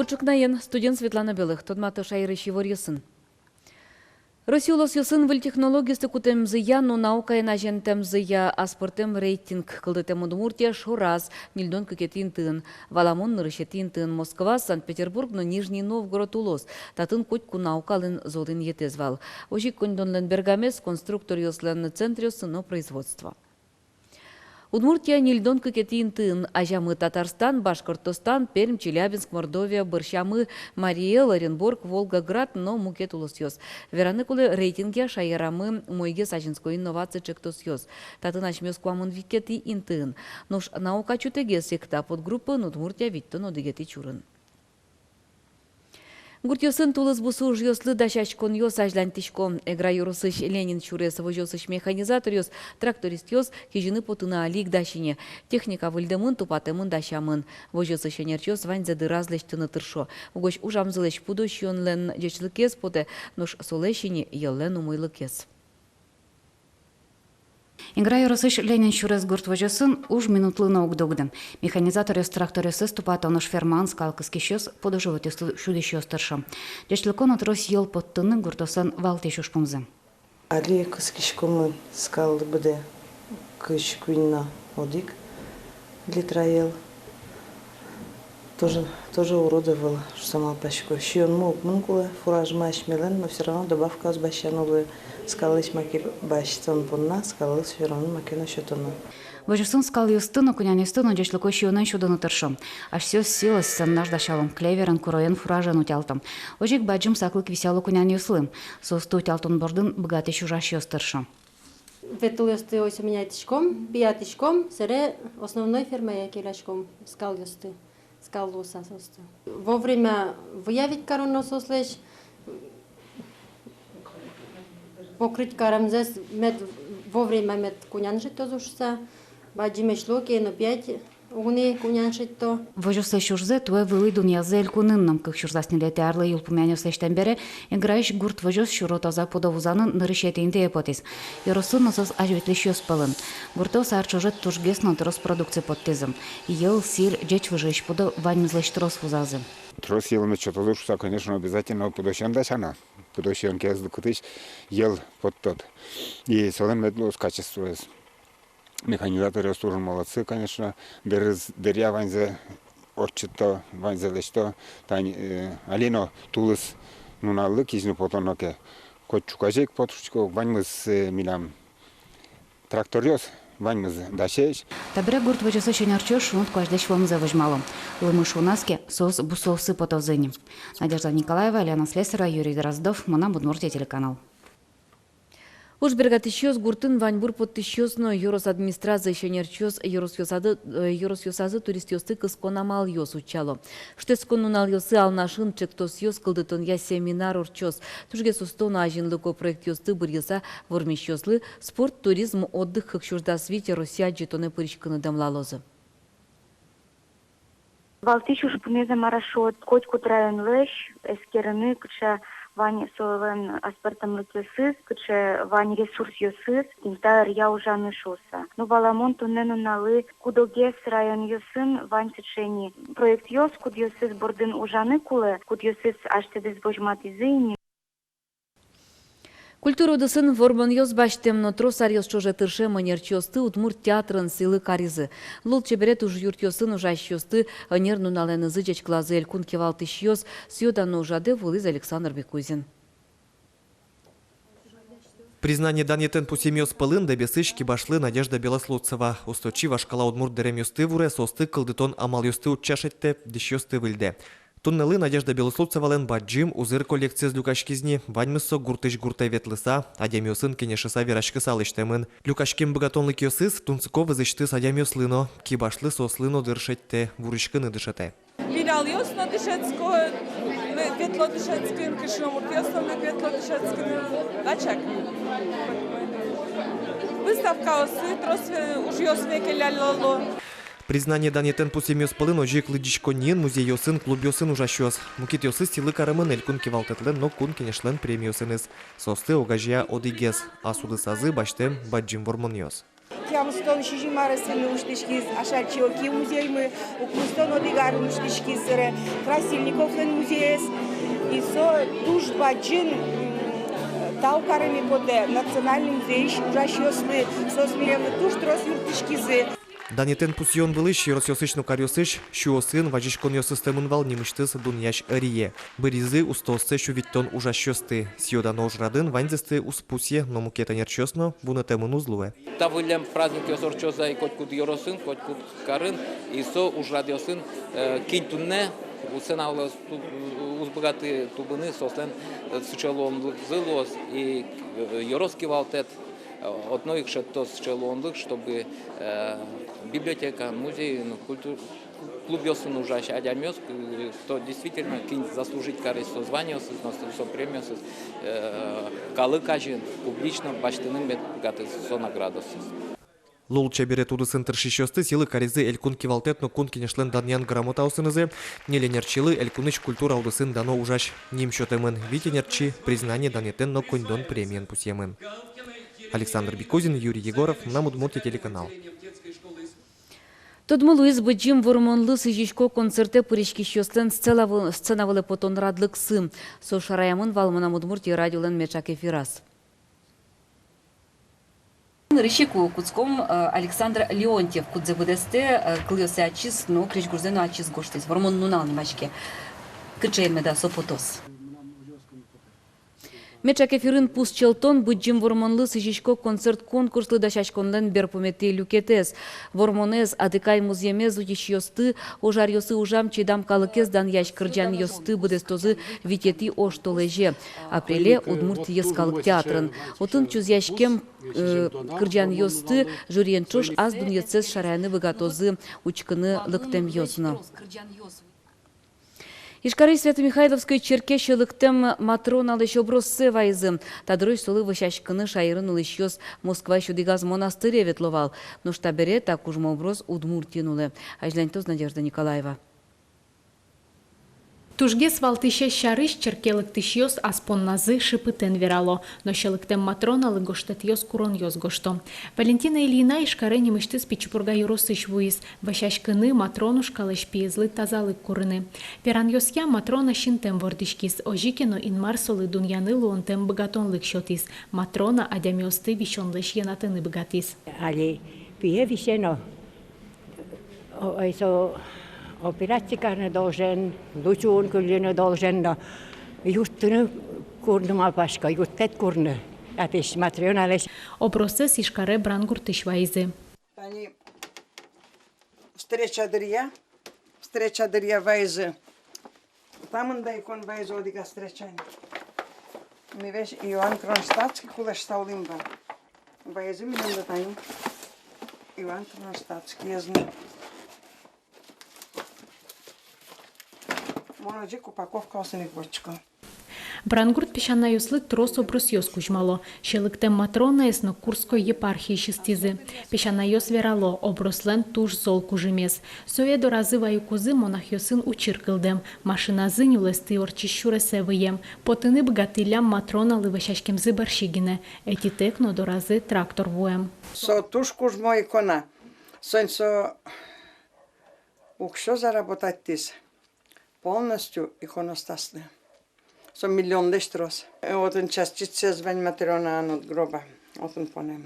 Гурчукнаен студент Светлана Белых, тодматы шайры шиворьесын. Россиолос йосын выл технологисты кутемзыя, но наука на жентемзыя, а спортем рейтинг кылдытем Удмуртия шораз, нильдон кыкетин тын, Валамон нырышетин тын, Москва, Санкт-Петербург, но Нижний Новгород улос, татын котку наукалын зодын етезвал. Ожик кондонлен бергамес, конструктор йослен центриос, но производство. Удмуртия нильдон кыкетин тын, ажамы Татарстан, Башкортостан, Пермь, Челябинск, Мордовия, Борщамы, Мариэл, Оренбург, Волгоград, но мукет улосьёс. Вераныкулы рейтинге шайерамы мойге сажинской инновации чектосьёс. Татын ачмёс квамын викети интын. Нош наука чутеге секта подгруппы Удмуртия виттон одегети чурын. Гуртьосын тулыз бусу жьослы дашачкон йос ажлантишко. Эгра юрусыш Ленин чурес вожосыш механизатор йос, тракторист йос, хижины потына алик дашине. Техника выльдымын тупатымын дашамын. Вожосыш энерчос ваньза дыразлеш тыны тыршо. Угош ужамзылеш пудош йонлен дечлыкес поте, нош солешине йоллен умыйлыкес. Игра юрысыш Ленин чурес гурт вожосын уж минутлына угдогдым. Механизатор ёс тракторысы ступата онош ферман скалкыски щёс подоживот ёс шудыш ёс тыршо. Дешлыкон отрос ел под тыны гуртосан валте шушпумзы. Али кыскишкомы скалы бде кышкуйна одик литраел. Тоже уродовала, что сама пачку. Щион мог мункулы фураж маш мелен, но все равно добавка с бащановые скалыш маки бащтон понна, скалыш все равно маки на счетону. Вожосын скал юстыну кунянистыну дешлыко щионын шудыны тыршо. Аж все силас сан наш дашалым, клеверен куроен фуражен утялтым. Ожик баджим саклык висялы кунян юслым. Состу утялтын бордын богатый чужаш ёс тыршо. Ветл ёсты ось у меня тишком, биятишком, сере основной фермой якелячком скал ёсты. Во время выявить короносослеш, покрыть карамзес, во время мед кунянжит то зушса, баджимеш локи, но 5 угни кунянжит то. Вожосы шурзе, туе вылыдун язель кунынным, как шурзаснилете арлы юлпумяню слештен бере, играешь гурт вожос шуротаза подовузанын нырышети инте епотис. Йоросын носос ажветлиш ёспалын. Гуртос арчужет тужгесно трос продукции подтезым. Ел, сир, джеч выжечь подо ваньмзлеш трос вузазы. Трос ел мечо тозушса, конечно, обязательно подощен дашана. Подощен кезды кутыш ел под тот. И солен медлос качество. Механизаторы тоже молодцы, конечно. Деря ванзе отчето, ванзе лечто. Алино тулыс нуналлы кизну потоноке. Котчукажек потушчко ваньмыз милам тракторёс. Ваньмыз дашеш. Табре гурт вожосы шенерчёш шунт кождеш вомза выжмалом. Лымыш унаске сос бусовсы потовзыни. Надежда Николаева, Лена Слесара, Юрий Дроздов, Мона Будмуртия телеканал. Уж бергатищёс гуртын ваньбур подтищёс, но юрос администрация шенерчёс юрос ёсазы турист ёсты кысконамал ёс учало. Штес конунал ёсы алнашын чектос ёс кылдытын я семинар урчёс. Тужге сустона ажинлыко проект ёсты бір ёса вормиш ёслы спорт, туризм, отдых, хыкшурда свете Россия жетоны пырышкыны дамлалозы. Валтичуш пунезе марашот, котькут район лэш, эскерыны, кыча вань соловен аспартам лытесыз, кыча вань ресурс ёсыз, интайр я ужаны шоса. Ну баламон тунену налы, кудогес район ёсын, вань сычени. Проект ёс, куд ёсыз бордын ужаны кулы, куд ёсыз аштедыз божматизыйни. Культуру дысын ворбан ёс баштем, но тросар ёс чоже тырше манерчёсты Удмурт театрын силы каризы. Лул чеберет уж юрт ёсын ужащ ёсты, нерну нален зычеч клазы элькун кевалтыш ёс, сьёдан ужаде вулыз Александр Бекузин. Признание данетен пусемёс пылын да бесышки башлы Надежда Белослуцева. Усточива шкала Удмурт дерем ёсты вуре состы кылдытон амал ёсты учашетте, деш ёсты выльде. Туннелы Надежда Белослуцевален баджим узыр коллекция с люкашкизни, ваньмысо гуртыш гуртай ветлыса, адямёсын кенешеса верашкы салыштемын. Люкашким богатонлык ёсыз, тунцыковы зышты садямёслыно, кибашлы сослыно дыршетте, вурышкыны дышете. Линал ёсно дышецко, ветло дышецкин, кышомурт ёсно ветло дышецкин, дачак. Выставка осы, трос уж ёсвеке ляляло. Признание данетен пусемёс пылын ожик лыдичко нин музей ёсын, клуб ёсын ужащёс. Мукит ёсы стилы карымын элькун кевалтетлен, но кун кенешлен премиосыныз. Состы огажия одигес, а суды сазы баштем баджим вормон ёс. тям стон шижимары сыны уштышкиз, Ашальчиоки музей мы, у Кустон одигар уштышкиз, Красильниковлен музеес, и со душ баджин таукарами поде национальный музей ужащёслы, сосмиревны туш трос юртышкизы. Данетен пусион вылыш Росьосычну карьосыш, шуосын вajishкон йосыстемын вал немыштыз дуньяш арие. Быризы устосцы шувиттон ужащёсты. Сьодан ожрадын ваньзысты успусье, но мукета нерчёсно, бунетемын узлуе. Тавылем праздник йосорчоза и котькут йоросын, котькут карын, и со ужрадьосын кинтунне, усенавлы узбогаты тубыны, сослен сучелон зылос и йороский валтет. Одно их что счелонлых, чтобы библиотека, музей, клуб Йосын ужащий адямёс, то действительно заслужить корысть звания, со премию, калы кажин публично баштыным бетгаты со наградос. Лулча бере туды центр шишёсты силы каризы элькун кивалтет, но кун кинешлен даньян грамота усынызы, неленерчилы элькуныч культура аудысын дано ужащ ним счётемын, витенерчи признание данетен, но коньдон премиен пусьемын. Александр Бекузин, Юрий Егоров, на Удмуртия телеканал. Тодмолуиз быджим вормонлы сыжишко концерте пыришки шёстен сценавылы потон радлык сым. Со шараямын валмана Удмуртия радиолен мечак эфирас. Рыщику куцком Александр Леонтьев кудзебудесте клыёсе ачис, но кричгурзену ачис гоштес. Вормон нунал немачке. Кычеймеда сопотос. Мечак эфирын пус челтон быджим вормонлы сыжишко концерт конкурслы дашашконлен берпомети люкетес. Вормонез адыкай муземез удишьёсты, ожарьёсы ужам чидам калыкез дан яш кырджан ёсты быдестозы витети оштолеже. Апреле Удмуртия скалык театрын. Отын чузяшкем кырджан ёсты жюриен чош аз дуньецез шарайны выгатозы учкыны лыктем ёсны. Ишкары Свято-Михайловской черкеші лықтым Матрона лещоброссы вайзы. Тадрой солы вышашкыны шайырын лещёс Москва шудигаз монастыре ветловал. Но штабере так уж моброс Удмуртинулы. Ажлянтоз Надежда Николаева. Тужгес валтыше шарыш черкелык тышьёс аспон назы шипытен верало, но щелыктем Матрона лыгоштет ёс курон ёс гошто. Валентина Ильина ишкаре немышты спичпурга юросыш вуиз, ващашкыны Матрону шкалыш пиезлы тазалык курыны. Перан ёсья Матрона шинтем вордышкис, ожикено инмар солы дуньяны луонтем богатон лыкшотис. Матрона адямёсты вишонлыш янатыны богатис. Али пие вишено, Оператsikana должен, лучун кулина должен, juttunu kurnuma başka, juttet kurnu. Ateş matrionales. O proces ишкаре брангур тышвайзы. Они встреча дырья вайзы. Там да икон вайзы одига встречание. Мы весь Иоанн Кронштадтский куда штаулимба. Вайзы мы не знаем. Иоанн Кронштадтский я знаю. Моножик упаковка осенних бочка. Брангурт пешана юслык трос обрус ёс кужмало. Щелыктем Матрона эсно Курской епархии шестизы. Пешана ёс верало, оброслен туж зол кужемес. Соя до разы ваюкузы монах ёсын учиркылдем. Машиназы нюлесты орчищуре севыем. Потыны богатылям Матрона лыващашкем зыбарщигине. Эти текно до разы трактор вуем. Со туж кужмо икона. Сонцо укшо заработать тис. Полностью иконостасны. Со миллион лиштрос. Вот он частицы звань Матрона от гроба. Вот он понем.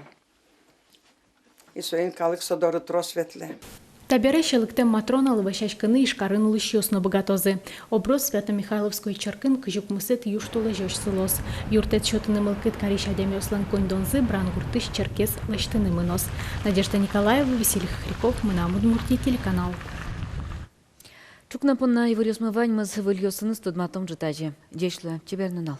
И соин калык содоры трос ветле. Табере щелыктем Матрона лыващашкыны ишкарын лыщёсно богатозы. Оброс Свято-Михайловской черкын кыжук мусет юштулы жёш сылос. Юртет шотыны мылкыт кариш адямёслан коньдонзы брангуртыш черкес лыштыны мынос. Надежда Николаева, Василий Хохряков, Мына Удмуртия телеканал. Чукнапонна иварьосмывань мыз выльёсыны студматом жытажи. Дешлы, чебернынал.